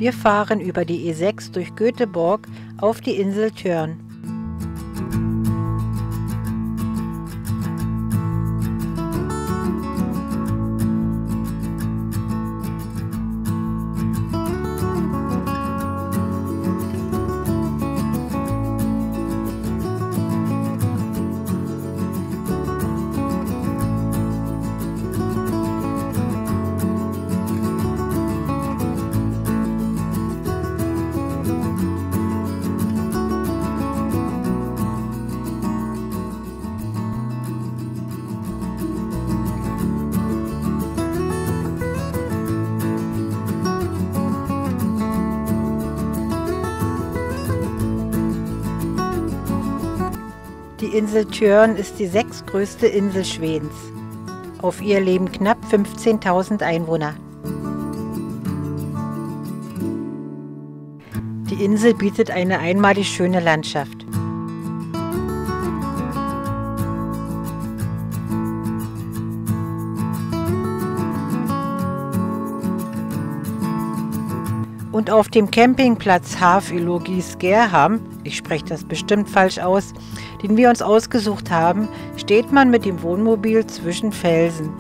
Wir fahren über die E6 durch Göteborg auf die Insel Tjörn. Die Insel Tjörn ist die sechstgrößte Insel Schwedens. Auf ihr leben knapp 15.000 Einwohner. Die Insel bietet eine einmalig schöne Landschaft. Und auf dem Campingplatz Hafilogi Skerham, ich spreche das bestimmt falsch aus, den wir uns ausgesucht haben, steht man mit dem Wohnmobil zwischen Felsen.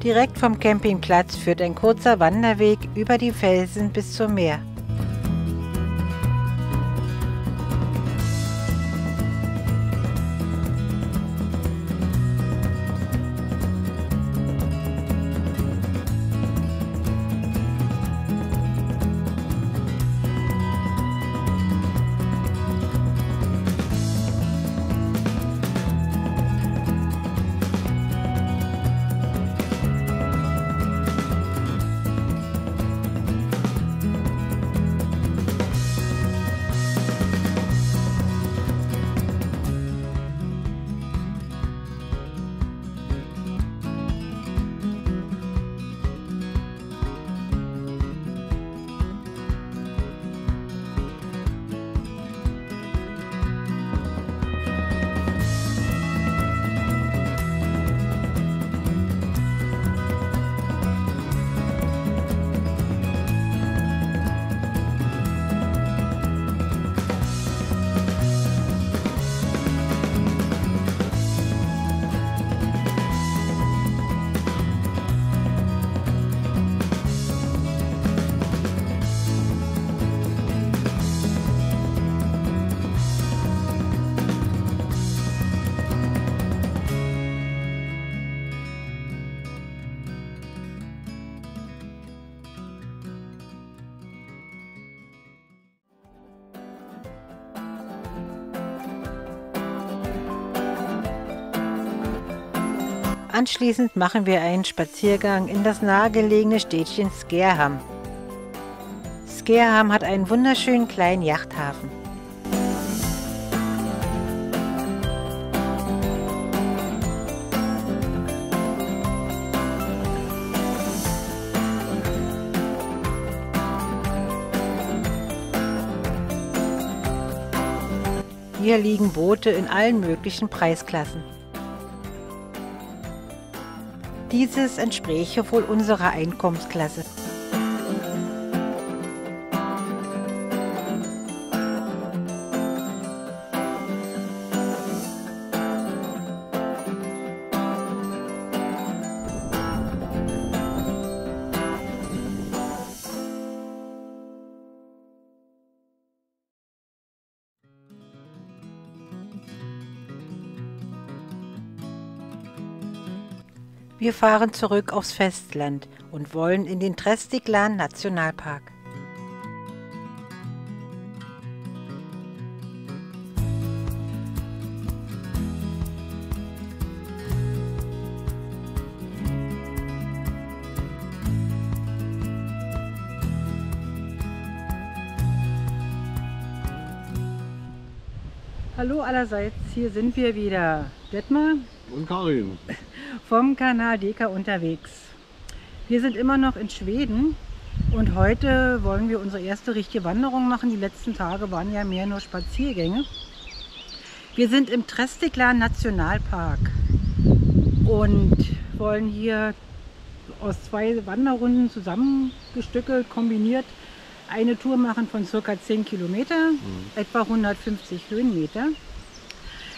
Direkt vom Campingplatz führt ein kurzer Wanderweg über die Felsen bis zum Meer. Anschließend machen wir einen Spaziergang in das nahegelegene Städtchen Skerham. Skerham hat einen wunderschönen kleinen Yachthafen. Hier liegen Boote in allen möglichen Preisklassen. Dieses entspräche wohl unserer Einkommensklasse. Wir fahren zurück aufs Festland und wollen in den Tresticklan Nationalpark. Hallo allerseits, hier sind wir wieder. Detmar und Karin vom Kanal Deka unterwegs. Wir sind immer noch in Schweden und heute wollen wir unsere erste richtige Wanderung machen. Die letzten Tage waren ja mehr nur Spaziergänge. Wir sind im Trestiklan Nationalpark und wollen hier aus 2 Wanderrunden zusammengestückelt, kombiniert eine Tour machen von ca. 10 Kilometer, etwa 150 Höhenmeter.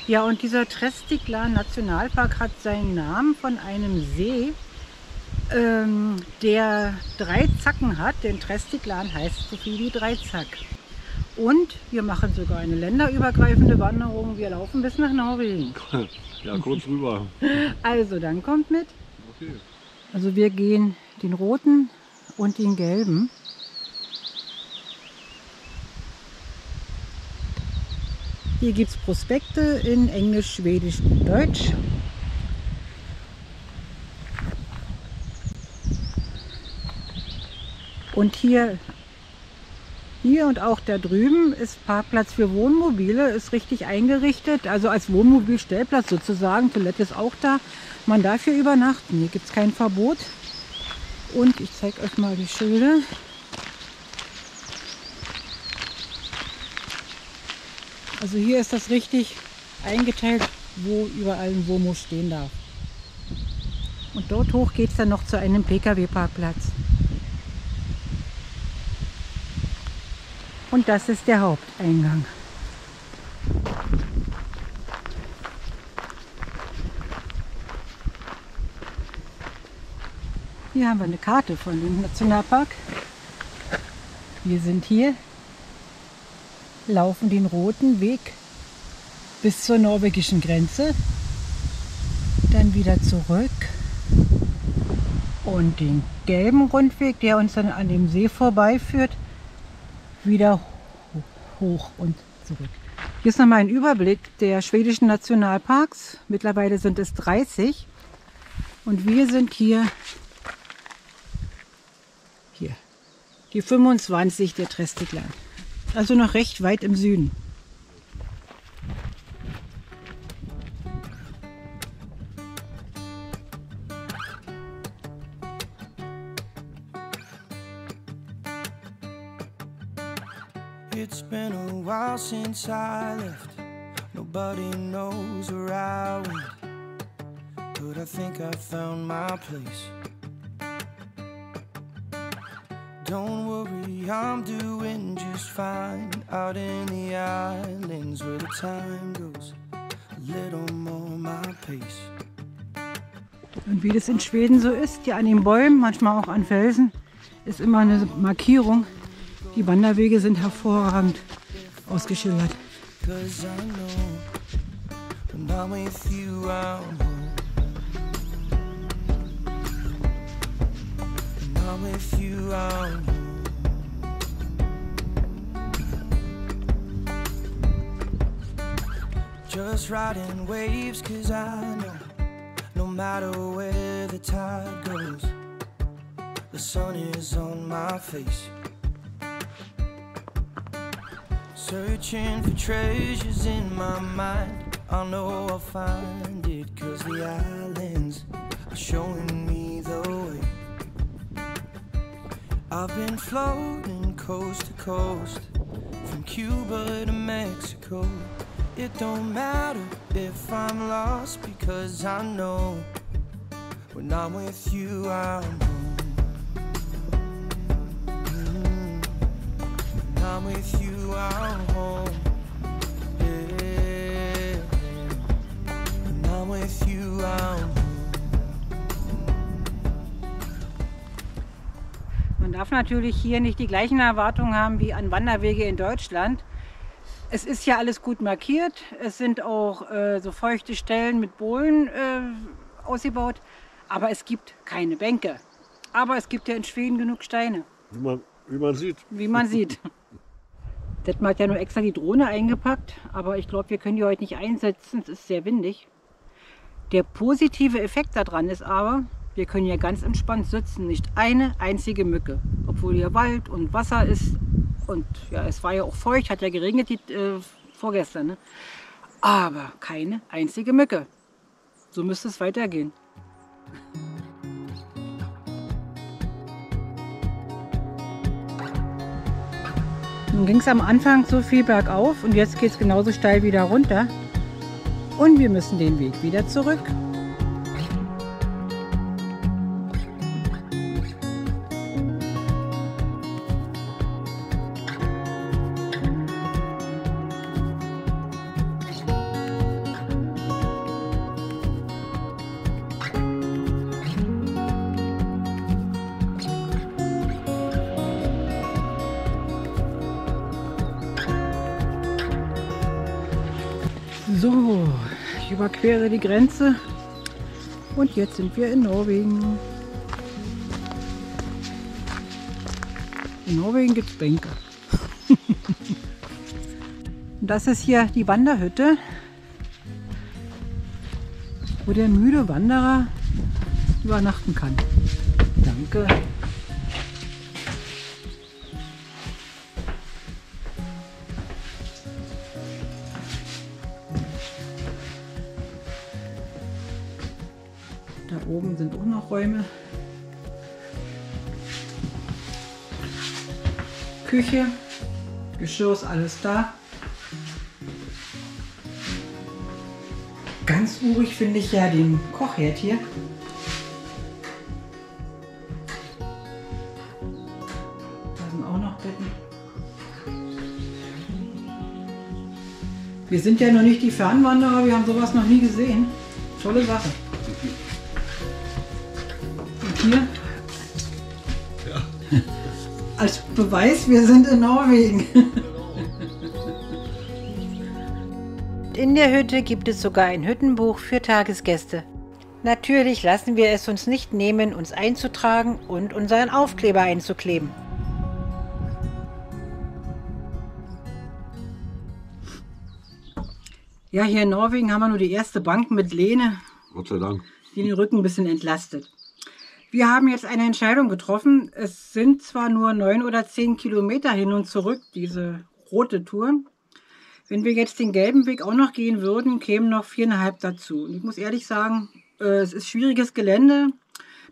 Ja, und dieser Trestiklan Nationalpark hat seinen Namen von einem See, der 3 Zacken hat. Denn Trestiklan heißt so viel wie Dreizack. Und wir machen sogar eine länderübergreifende Wanderung. Wir laufen bis nach Norwegen. Ja, kurz rüber. Also, dann kommt mit. Okay. Also wir gehen den roten und den gelben. Hier gibt es Prospekte in Englisch, Schwedisch und Deutsch. Und hier und auch da drüben ist Parkplatz für Wohnmobile, ist richtig eingerichtet, also als Wohnmobilstellplatz sozusagen. Toilette ist auch da. Man darf hier übernachten, hier gibt es kein Verbot. Und ich zeige euch mal die Schilder. Also hier ist das richtig eingeteilt, wo überall ein Wohnmobil stehen darf. Und dort hoch geht es dann noch zu einem Pkw-Parkplatz. Und das ist der Haupteingang. Hier haben wir eine Karte von dem Nationalpark. Wir sind hier, laufen den roten Weg bis zur norwegischen Grenze, dann wieder zurück und den gelben Rundweg, der uns dann an dem See vorbeiführt, wieder hoch und zurück. Hier ist nochmal ein Überblick der schwedischen Nationalparks. Mittlerweile sind es 30 und wir sind hier die 25 der Trestiklan. Also noch recht weit im Süden. It's been a while since I left. Nobody knows where I went, but I think I found my place. Don't worry, I'm doing just fine out in the islands where the time goes a little more my pace. Und wie das in Schweden so ist, ja an den Bäumen, manchmal auch an Felsen, ist immer eine Markierung. Die Wanderwege sind hervorragend ausgeschildert. 'Cause I know when I'm with you, I'm home. When I'm with you, I'm home. Just riding waves, 'cause I know no matter where the tide goes, the sun is on my face. Searching for treasures in my mind, I know I'll find it, 'cause the islands are showing me the way. I've been floating coast to coast, from Cuba to Mexico. It don't matter if I'm lost, because I know when I'm with you, I'm home. When I'm with you, I'm home. Yeah. When I'm with you, I'm home. Man darf natürlich hier nicht die gleichen Erwartungen haben wie an Wanderwege in Deutschland. Es ist ja alles gut markiert. Es sind auch so feuchte Stellen mit Bohlen ausgebaut. Aber es gibt keine Bänke. Aber es gibt ja in Schweden genug Steine. Wie man sieht. Wie man sieht. Detmar hat ja nur extra die Drohne eingepackt. Aber ich glaube, wir können die heute nicht einsetzen. Es ist sehr windig. Der positive Effekt daran ist aber, wir können hier ganz entspannt sitzen. Nicht eine einzige Mücke. Obwohl hier Wald und Wasser ist. Und ja, es war ja auch feucht, hat ja geregnet vorgestern. Ne? aber keine einzige Mücke. So müsste es weitergehen. Nun ging es am Anfang so viel bergauf und jetzt geht es genauso steil wieder runter. Und wir müssen den Weg wieder zurück. So, ich überquere die Grenze und jetzt sind wir in Norwegen. In Norwegen gibt es Bänke. Das ist hier die Wanderhütte, wo der müde Wanderer übernachten kann. Danke. Da oben sind auch noch Räume. Küche, Geschirr ist alles da. Ganz urig finde ich ja den Kochherd hier. Da sind auch noch Betten. Wir sind ja noch nicht die Fernwanderer, wir haben sowas noch nie gesehen. Tolle Sache. Hier. Ja. Als Beweis, wir sind in Norwegen. In der Hütte gibt es sogar ein Hüttenbuch für Tagesgäste. Natürlich lassen wir es uns nicht nehmen, uns einzutragen und unseren Aufkleber einzukleben. Ja, hier in Norwegen haben wir nur die erste Bank mit Lehne, Gott sei Dank. die den Rücken ein bisschen entlastet. Wir haben jetzt eine Entscheidung getroffen. Es sind zwar nur 9 oder 10 Kilometer hin und zurück, diese rote Tour. Wenn wir jetzt den gelben Weg auch noch gehen würden, kämen noch 4,5 dazu. Und ich muss ehrlich sagen, es ist schwieriges Gelände,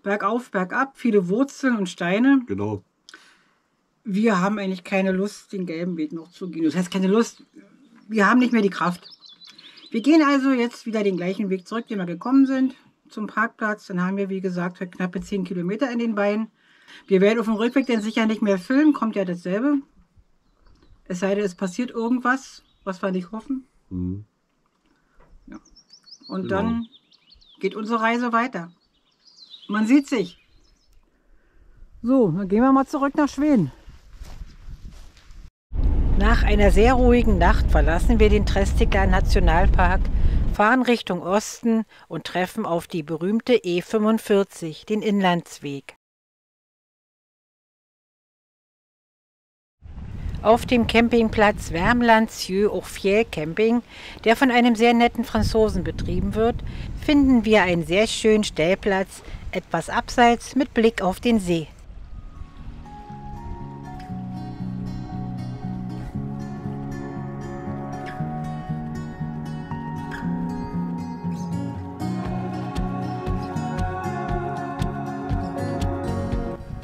bergauf, bergab, viele Wurzeln und Steine. Genau. Wir haben eigentlich keine Lust, den gelben Weg noch zu gehen. Das heißt keine Lust, wir haben nicht mehr die Kraft. Wir gehen also jetzt wieder den gleichen Weg zurück, den wir gekommen sind, zum Parkplatz. Dann haben wir, wie gesagt, knappe 10 Kilometer in den Beinen. Wir werden auf dem Rückweg dann sicher nicht mehr filmen, kommt ja dasselbe. Es sei denn, es passiert irgendwas, was wir nicht hoffen. Mhm. Ja. Und dann geht unsere Reise weiter. Man sieht sich. So, dann gehen wir mal zurück nach Schweden. Nach einer sehr ruhigen Nacht verlassen wir den Trestika Nationalpark, fahren Richtung Osten und treffen auf die berühmte E45, den Inlandsweg. Auf dem Campingplatz Värmlands-Sjö-och-Fjäll Camping, der von einem sehr netten Franzosen betrieben wird, finden wir einen sehr schönen Stellplatz, etwas abseits mit Blick auf den See.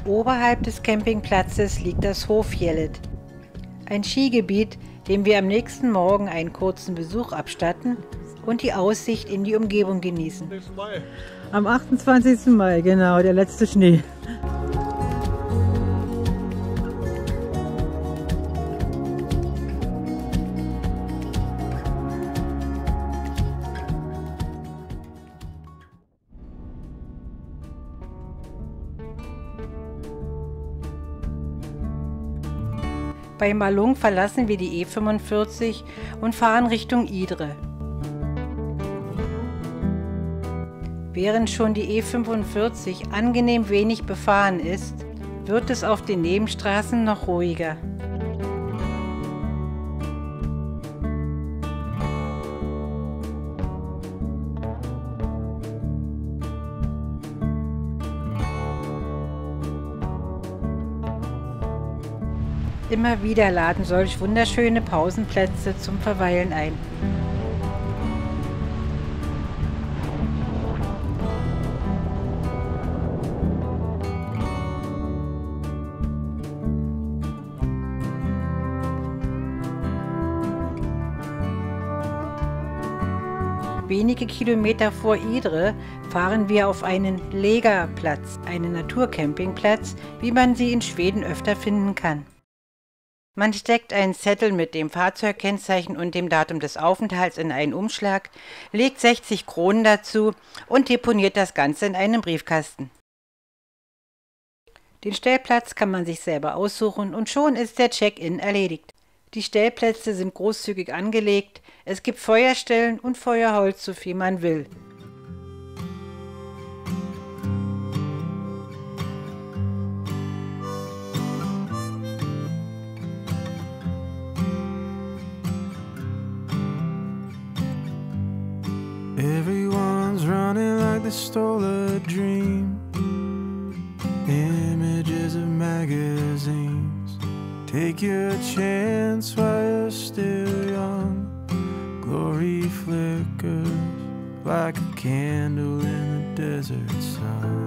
Oberhalb des Campingplatzes liegt das Hofjellet, ein Skigebiet, dem wir am nächsten Morgen einen kurzen Besuch abstatten und die Aussicht in die Umgebung genießen. Am 28. Mai, genau, der letzte Schnee. Bei Malung verlassen wir die E45 und fahren Richtung Idre. Während schon die E45 angenehm wenig befahren ist, wird es auf den Nebenstraßen noch ruhiger. Immer wieder laden solch wunderschöne Pausenplätze zum Verweilen ein. wenige Kilometer vor Idre fahren wir auf einen Lägerplatz, einen Naturcampingplatz, wie man sie in Schweden öfter finden kann. Man steckt einen Zettel mit dem Fahrzeugkennzeichen und dem Datum des Aufenthalts in einen Umschlag, legt 60 Kronen dazu und deponiert das Ganze in einem Briefkasten. Den Stellplatz kann man sich selber aussuchen und schon ist der Check-in erledigt. Die Stellplätze sind großzügig angelegt, es gibt Feuerstellen und Feuerholz, so viel man will. Everyone's running like they stole a dream. Images of magazines. Take your chance while you're still young. Glory flickers like a candle in the desert sun.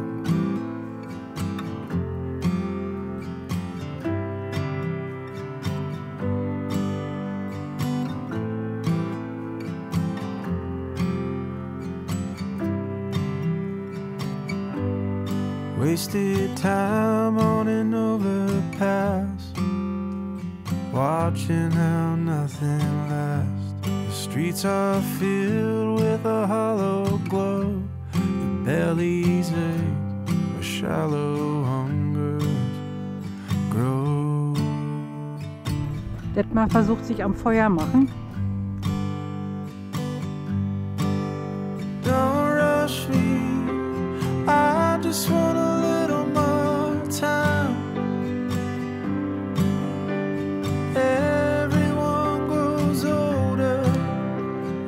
Wasted time on an overpass, watching how nothing lasts. The streets are filled with a hollow glow. The bellies ache where shallow hungers grow. Detmar versucht sich am Feuer machen. Don't rush me, I just want a little more time. Everyone grows older,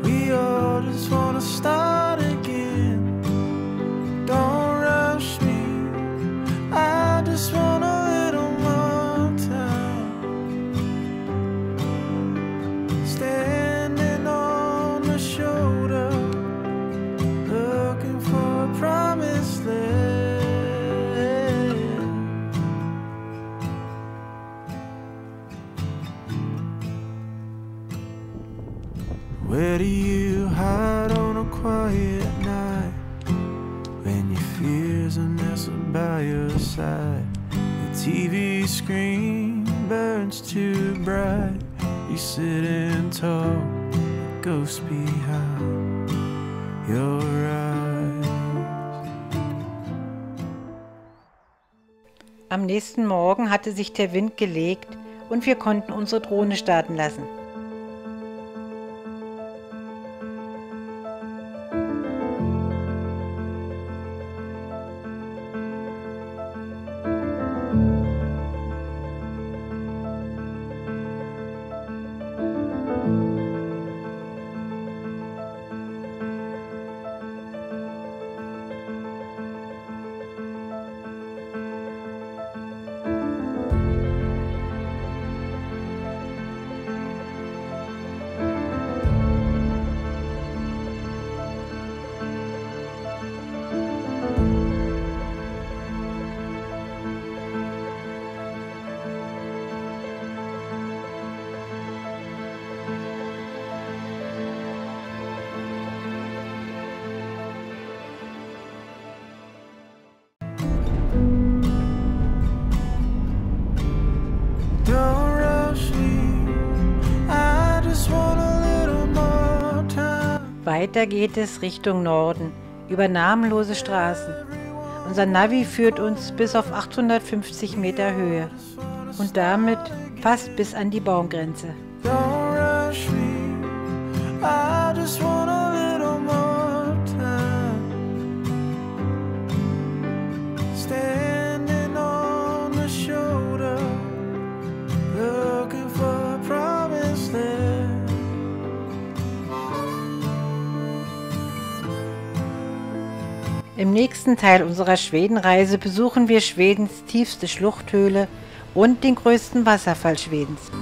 we all just want to start again. Don't rush me, I just want a little more time. Standing on the shoulder, looking for a promised land. Where do you hide on a quiet night when your fears are nestled by your side? The TV screen burns too bright. You sit and talk, a ghost behind your eyes. Am nächsten Morgen hatte sich der Wind gelegt und wir konnten unsere Drohne starten lassen. Weiter geht es Richtung Norden, über namenlose Straßen. Unser Navi führt uns bis auf 850 Meter Höhe und damit fast bis an die Baumgrenze. Im nächsten Teil unserer Schwedenreise besuchen wir Schwedens tiefste Schluchthöhle und den größten Wasserfall Schwedens.